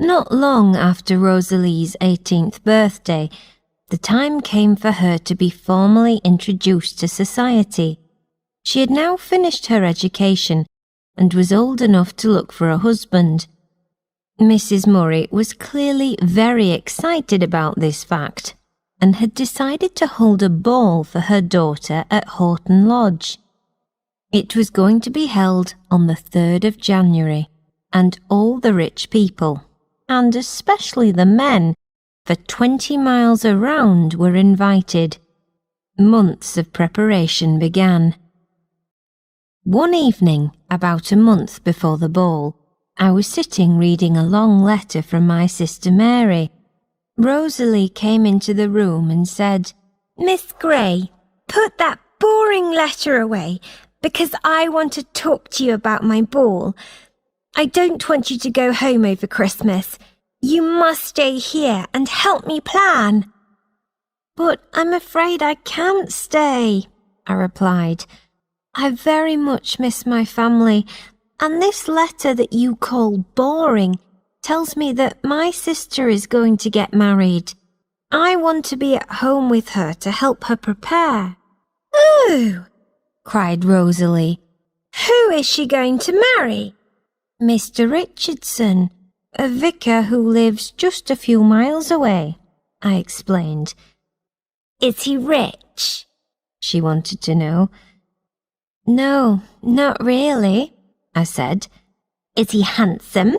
Not long after Rosalie's 18th birthday, the time came for her to be formally introduced to society. She had now finished her education and was old enough to look for a husband. Mrs. Murray was clearly very excited about this fact and had decided to hold a ball for her daughter at Horton Lodge. It was going to be held on the 3rd of January, and all the rich people, and especially the men, for 20 miles around were invited. Months of preparation began. One evening, about a month before the ball, I was sitting reading a long letter from my sister Mary. Rosalie came into the room and said, "Miss Gray, put that boring letter away, because I want to talk to you about my ball. I don't want you to go home over Christmas. You must stay here and help me plan." "But I'm afraid I can't stay," I replied. "I very much miss my family, and this letter that you call boring tells me that my sister is going to get married. I want to be at home with her to help her prepare." "Oh!" cried Rosalie. "Who is she going to marry?" "Mr. Richardson, a vicar who lives just a few miles away," I explained. "Is he rich?" she wanted to know. "No, not really," I said. "Is he handsome?"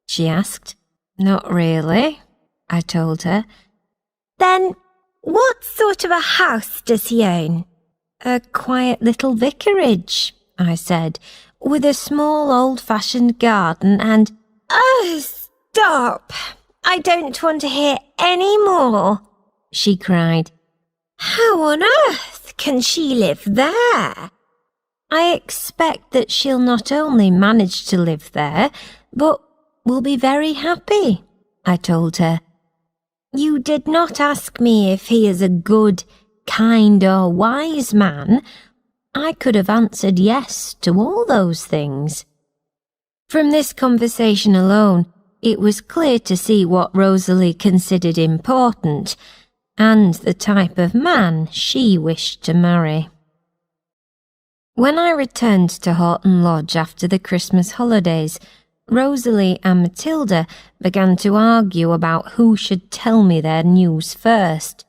she asked. "Not really," I told her. "Then what sort of a house does he own?" "A quiet little vicarage," I said, "with a small old-fashioned garden and—" "Oh, stop! I don't want to hear any more," she cried. "How on earth can she live there?" "I expect that she'll not only manage to live there, but will be very happy," I told her. "You did not ask me if he is a good, kind or wise man." I could have answered yes to all those things. From this conversation alone, it was clear to see what Rosalie considered important, and the type of man she wished to marry. When I returned to Horton Lodge after the Christmas holidays, Rosalie and Matilda began to argue about who should tell me their news first.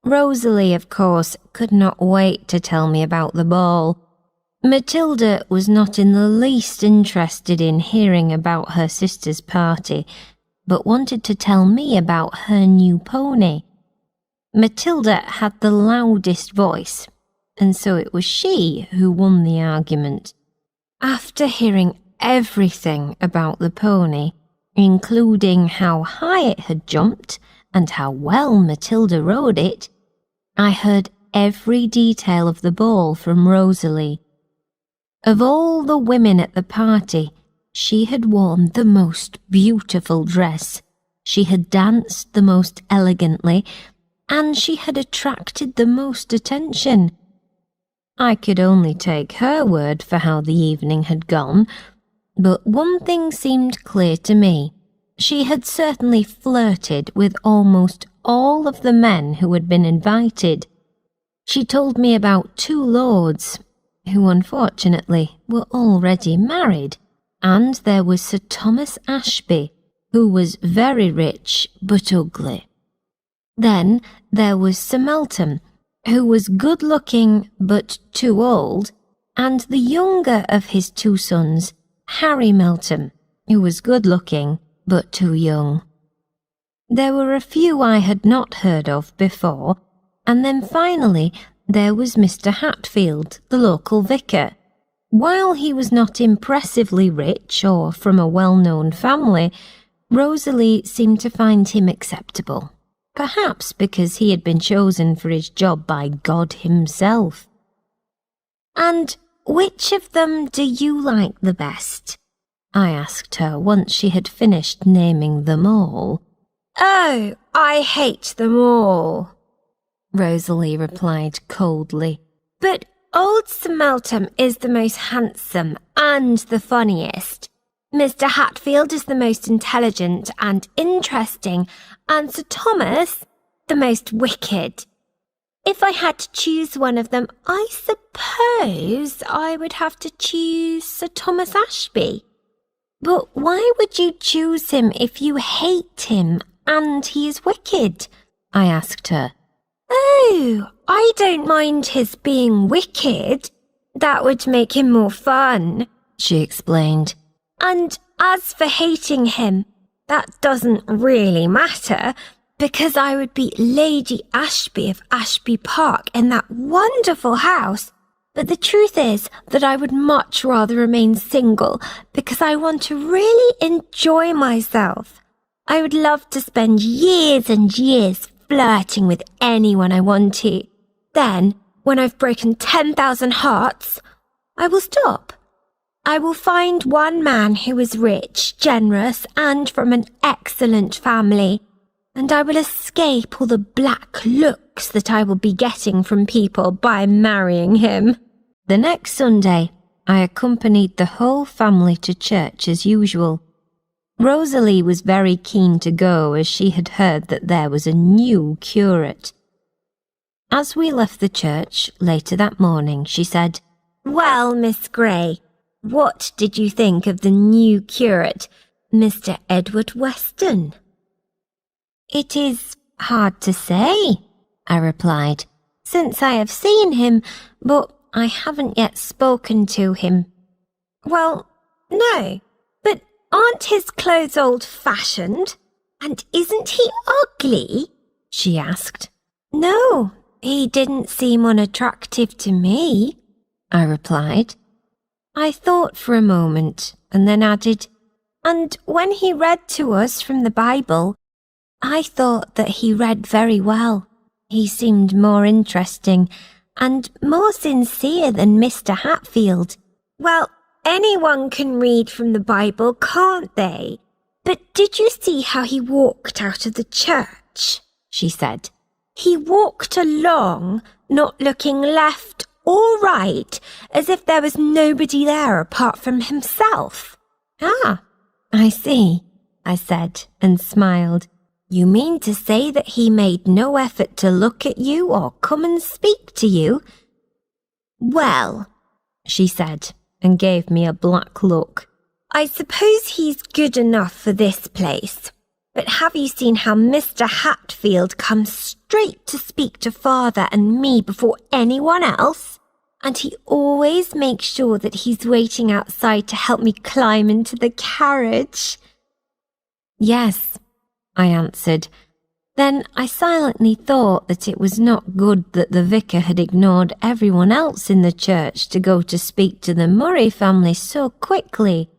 Rosalie, of course, could not wait to tell me about the ball. Matilda was not in the least interested in hearing about her sister's party, but wanted to tell me about her new pony. Matilda had the loudest voice, and so it was she who won the argument. After hearing everything about the pony, including how high it had jumped and how well Matilda rode it, I heard every detail of the ball from Rosalie. Of all the women at the party, she had worn the most beautiful dress, she had danced the most elegantly, and she had attracted the most attention. I could only take her word for how the evening had gone, but one thing seemed clear to me. She had certainly flirted with almost all of the men who had been invited. She told me about 2 lords, who unfortunately were already married, and there was Sir Thomas Ashby, who was very rich but ugly. Then there was Sir Melton, who was good-looking but too old, and the younger of his 2 sons, Harry Melton, who was good-looking but too young. There were a few I had not heard of before, and then finally there was Mr. Hatfield, the local vicar. While he was not impressively rich or from a well-known family, Rosalie seemed to find him acceptable, perhaps because he had been chosen for his job by God himself. "And which of them do you like the best?" I asked her once she had finished naming them all. "Oh, I hate them all," Rosalie replied coldly. "But old Sir Melton is the most handsome and the funniest. Mr. Hatfield is the most intelligent and interesting, and Sir Thomas the most wicked. If I had to choose one of them, I suppose I would have to choose Sir Thomas Ashby. But why would you choose him if you hate him and he is wicked? I asked her. Oh, I don't mind his being wicked. That would make him more fun, she explained. And as for hating him, that doesn't really matter, because I would be Lady Ashby of Ashby Park in that wonderful house. But the truth is that I would much rather remain single, because I want to really enjoy myself. I would love to spend years and years flirting with anyone I want to. Then, when I've broken 10,000 hearts, I will stop. I will find one man who is rich, generous, and from an excellent family, and I will escape all the black looks that I will be getting from people by marrying him. The next Sunday, I accompanied the whole family to church as usual. Rosalie was very keen to go, as she had heard that there was a new curate. As we left the church later that morning, she said, "Well, Miss Grey, what did you think of the new curate, Mr. Edward Weston?" "It is hard to say," I replied, "since I have seen him, but I haven't yet spoken to him." "Well, no, but aren't his clothes old-fashioned? And isn't he ugly?" she asked. "No, he didn't seem unattractive to me," I replied. I thought for a moment and then added, "And when he read to us from the Bible, I thought that he read very well. He seemed more interesting and more sincere than Mr. Hatfield." "Well, anyone can read from the Bible, can't they? But did you see how he walked out of the church?" she said. "He walked along, not looking left or right, as if there was nobody there apart from himself." "Ah, I see," I said and smiled. "You mean to say that he made no effort to look at you or come and speak to you?" "Well," she said, and gave me a black look, "I suppose he's good enough for this place. But have you seen how Mr. Hatfield comes straight to speak to father and me before anyone else? And he always makes sure that he's waiting outside to help me climb into the carriage." "Yes," I answered. Then I silently thought that it was not good that the vicar had ignored everyone else in the church to go to speak to the Murray family so quickly.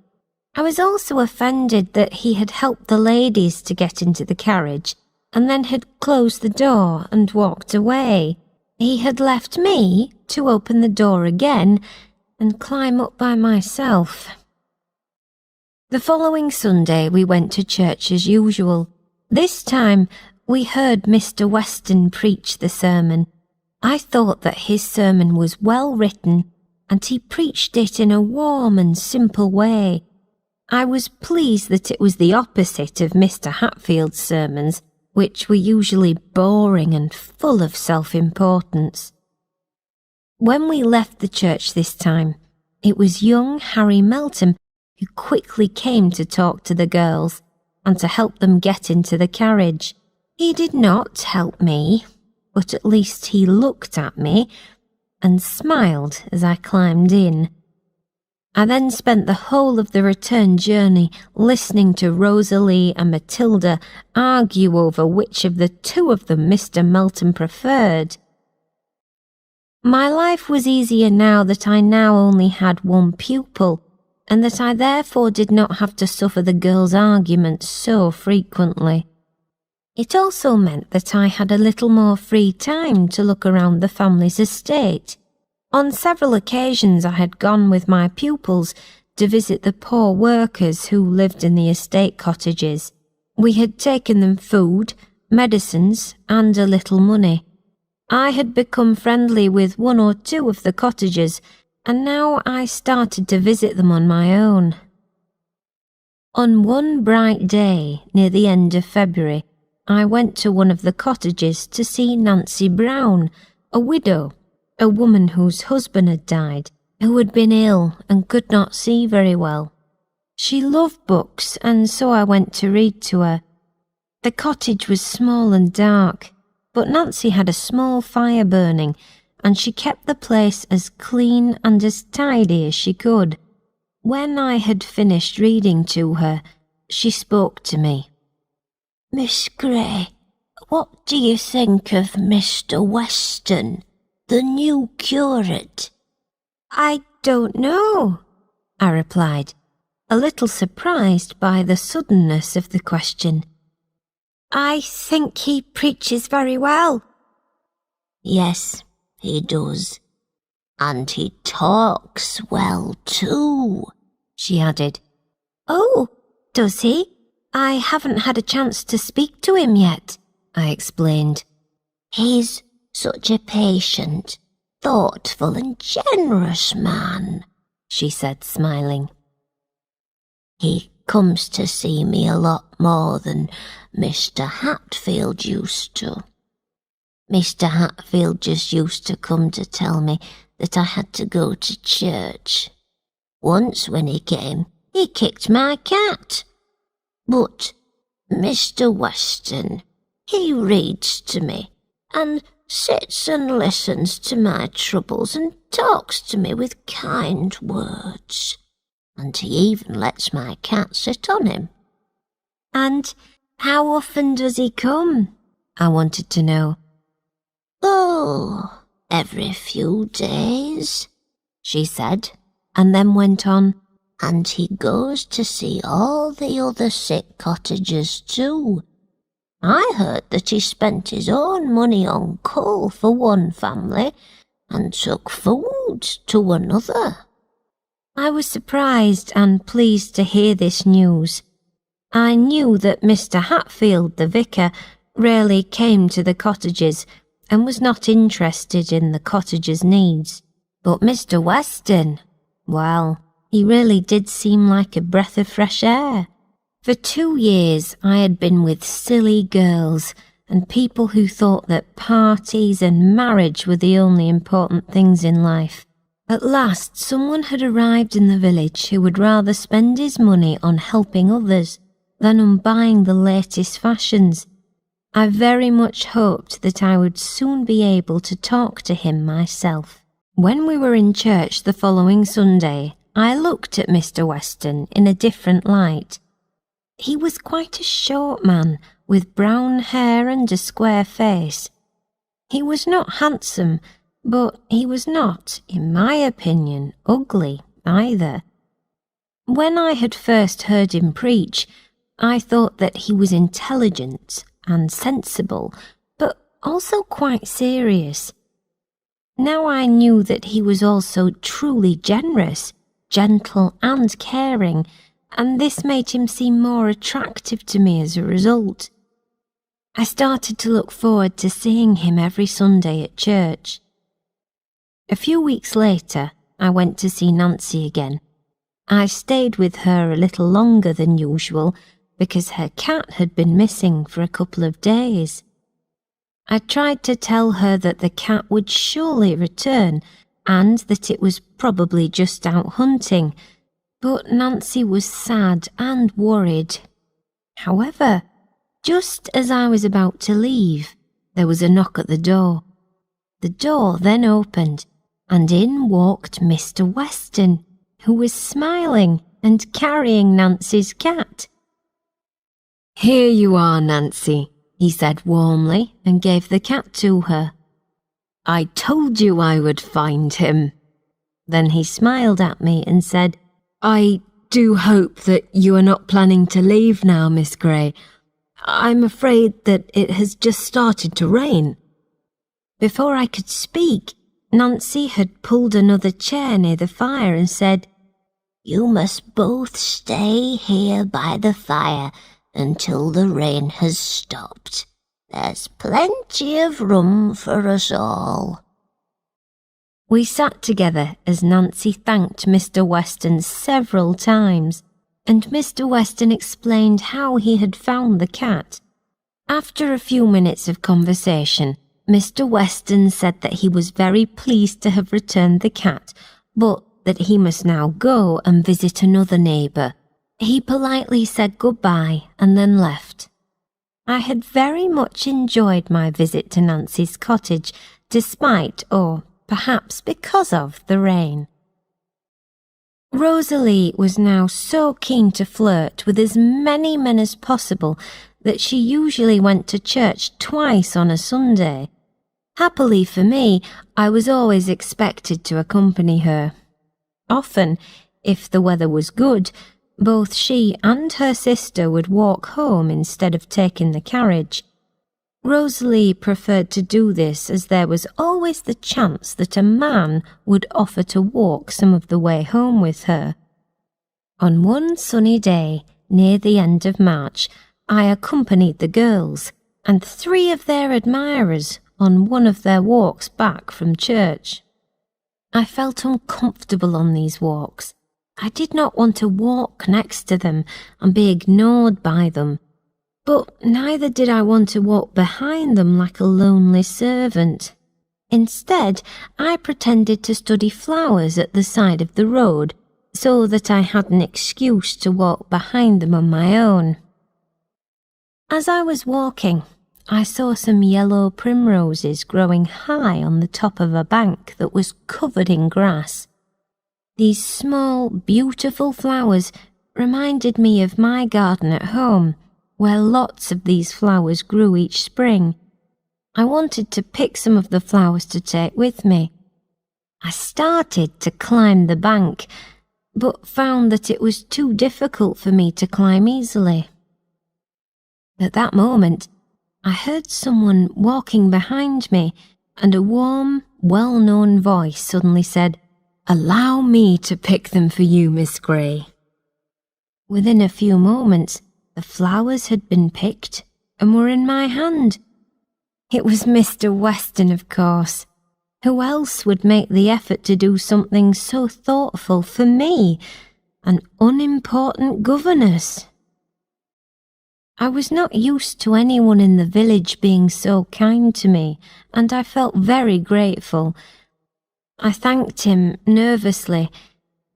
I was also offended that he had helped the ladies to get into the carriage and then had closed the door and walked away. He had left me to open the door again and climb up by myself. The following Sunday we went to church as usual. This time we heard Mr. Weston preach the sermon. I thought that his sermon was well written, and he preached it in a warm and simple way. I was pleased that it was the opposite of Mr. Hatfield's sermons, which were usually boring and full of self-importance. When we left the church this time, it was young Harry Melton who quickly came to talk to the girls and to help them get into the carriage. He did not help me, but at least he looked at me and smiled as I climbed in. I then spent the whole of the return journey listening to Rosalie and Matilda argue over which of the two of them Mr. Melton preferred. My life was easier now that I now only had one pupil, and that I therefore did not have to suffer the girls' arguments so frequently. It also meant that I had a little more free time to look around the family's estate. On several occasions I had gone with my pupils to visit the poor workers who lived in the estate cottages. We had taken them food, medicines, and a little money. I had become friendly with one or two of the cottagers, and now I started to visit them on my own. On one bright day near the end of February, I went to one of the cottages to see Nancy Brown, a widow, a woman whose husband had died, who had been ill and could not see very well. She loved books, and so I went to read to her. The cottage was small and dark, but Nancy had a small fire burning, and she kept the place as clean and as tidy as she could. When I had finished reading to her, she spoke to me. "Miss Gray, what do you think of Mr. Weston, the new curate?" "I don't know," I replied, a little surprised by the suddenness of the question. "I think he preaches very well." "Yes, he does. And he talks well too," she added. "Oh, does he? I haven't had a chance to speak to him yet," I explained. "He's such a patient, thoughtful and generous man," she said, smiling. "He comes to see me a lot more than Mr. Hatfield used to. Mr. Hatfield just used to come to tell me that I had to go to church. Once when he came, he kicked my cat. But Mr. Weston, he reads to me and sits and listens to my troubles and talks to me with kind words. And he even lets my cat sit on him." "And how often does he come?" I wanted to know. "Oh, every few days," she said, and then went on. "And he goes to see all the other sick cottagers too. I heard that he spent his own money on coal for one family and took food to another." I was surprised and pleased to hear this news. I knew that Mr. Hatfield, the vicar, rarely came to the cottages and was not interested in the cottagers' needs. But Mr. Weston, well, he really did seem like a breath of fresh air. For 2 years I had been with silly girls and people who thought that parties and marriage were the only important things in life. At last someone had arrived in the village who would rather spend his money on helping others than on buying the latest fashions. I very much hoped that I would soon be able to talk to him myself. When we were in church the following Sunday, I looked at Mr. Weston in a different light. He was quite a short man, with brown hair and a square face. He was not handsome, but he was not, in my opinion, ugly either. When I had first heard him preach, I thought that he was intelligent and sensible, but also quite serious. Now I knew that he was also truly generous, gentle and caring, and this made him seem more attractive to me as a result. I started to look forward to seeing him every Sunday at church. A few weeks later, I went to see Nancy again. I stayed with her a little longer than usual because her cat had been missing for a couple of days. I tried to tell her that the cat would surely return and that it was probably just out hunting, but Nancy was sad and worried. However, just as I was about to leave, there was a knock at the door. The door then opened, and in walked Mr. Weston, who was smiling and carrying Nancy's cat. "Here you are, Nancy," he said warmly and gave the cat to her. "I told you I would find him." Then he smiled at me and said, "I do hope that you are not planning to leave now, Miss Gray. I'm afraid that it has just started to rain." Before I could speak, Nancy had pulled another chair near the fire and said, "You must both stay here by the fire until the rain has stopped. There's plenty of room for us all." We sat together as Nancy thanked Mr. Weston several times. and Mr. Weston explained how he had found the cat. After a few minutes of conversation, Mr. Weston said that he was very pleased to have returned the cat, but that he must now go and visit another neighbour. He politely said goodbye and then left. I had very much enjoyed my visit to Nancy's cottage, despite, or perhaps because of, the rain. Rosalie was now so keen to flirt with as many men as possible that she usually went to church twice on a Sunday. Happily for me, I was always expected to accompany her. Often, if the weather was good, both she and her sister would walk home instead of taking the carriage. Rosalie preferred to do this as there was always the chance that a man would offer to walk some of the way home with her. On one sunny day, near the end of March, I accompanied the girls and 3 of their admirers on one of their walks back from church. I felt uncomfortable on these walks. I did not want to walk next to them and be ignored by them, but neither did I want to walk behind them like a lonely servant. Instead, I pretended to study flowers at the side of the road so that I had an excuse to walk behind them on my own. As I was walking, I saw some yellow primroses growing high on the top of a bank that was covered in grass. These small, beautiful flowers reminded me of my garden at home, where lots of these flowers grew each spring. I wanted to pick some of the flowers to take with me. I started to climb the bank, but found that it was too difficult for me to climb easily. At that moment, I heard someone walking behind me, and a warm, well-known voice suddenly said, "Allow me to pick them for you, Miss Grey." Within a few moments, the flowers had been picked and were in my hand. It was Mr. Weston, of course. Who else would make the effort to do something so thoughtful for me, an unimportant governess? I was not used to anyone in the village being so kind to me, and I felt very grateful. I thanked him nervously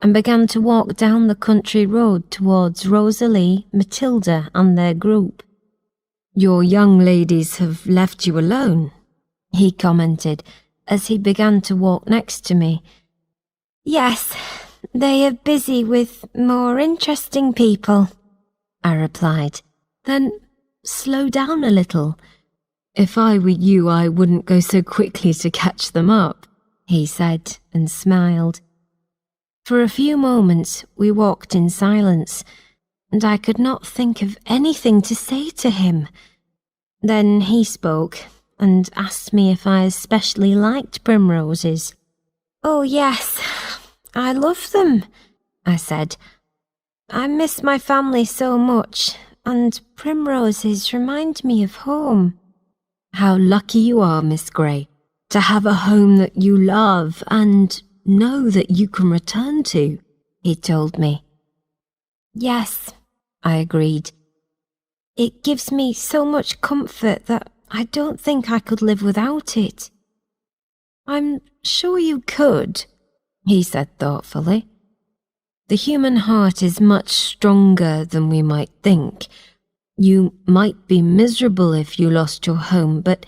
and began to walk down the country road towards Rosalie, Matilda and their group. "Your young ladies have left you alone," he commented as he began to walk next to me. "Yes, they are busy with more interesting people," I replied. "Then slow down a little. If I were you, I wouldn't go so quickly to catch them up," he said and smiled. For a few moments we walked in silence, and I could not think of anything to say to him. Then he spoke and asked me if I especially liked primroses. "Oh yes, I love them," I said. "I miss my family so much, and primroses remind me of home." "How lucky you are, Miss Grey, to have a home that you love and know that you can return to," he told me. "Yes," I agreed. "It gives me so much comfort that I don't think I could live without it." "I'm sure you could," he said thoughtfully. "The human heart is much stronger than we might think. You might be miserable if you lost your home, but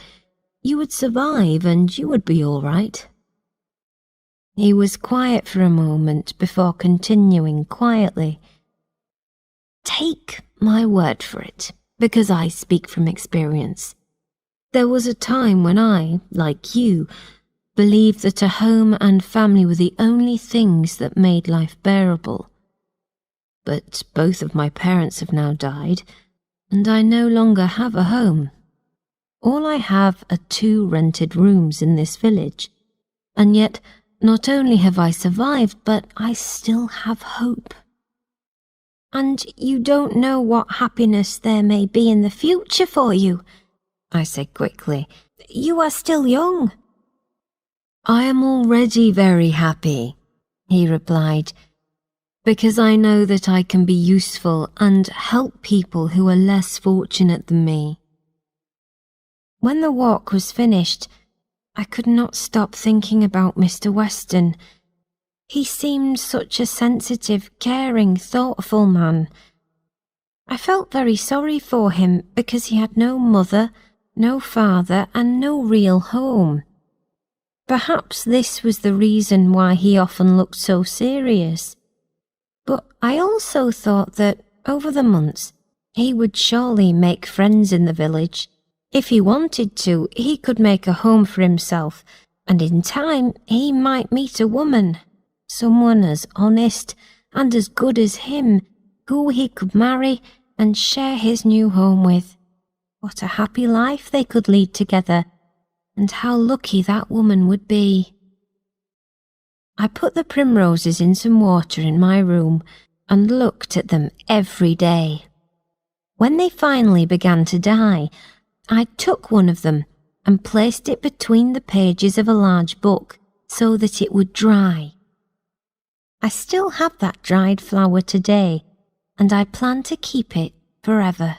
you would survive and you would be all right." He was quiet for a moment before continuing quietly. "Take my word for it, because I speak from experience. There was a time when I, like you, believed that a home and family were the only things that made life bearable. But both of my parents have now died, and I no longer have a home. All I have are 2 rented rooms in this village, and yet not only have I survived, but I still have hope." "And you don't know what happiness there may be in the future for you," I said quickly. "You are still young." "I am already very happy," he replied, because I know that I can be useful and help people who are less fortunate than me. When the walk was finished, I could not stop thinking about Mr. Weston. He seemed such a sensitive, caring, thoughtful man. I felt very sorry for him because he had no mother, no father, and no real home. Perhaps this was the reason why he often looked so serious. But I also thought that, over the months, he would surely make friends in the village. If he wanted to, he could make a home for himself, and in time he might meet a woman, someone as honest and as good as him, who he could marry and share his new home with. What a happy life they could lead together, and how lucky that woman would be. I put the primroses in some water in my room and looked at them every day. When they finally began to die, I took one of them and placed it between the pages of a large book so that it would dry. I still have that dried flower today, and I plan to keep it forever.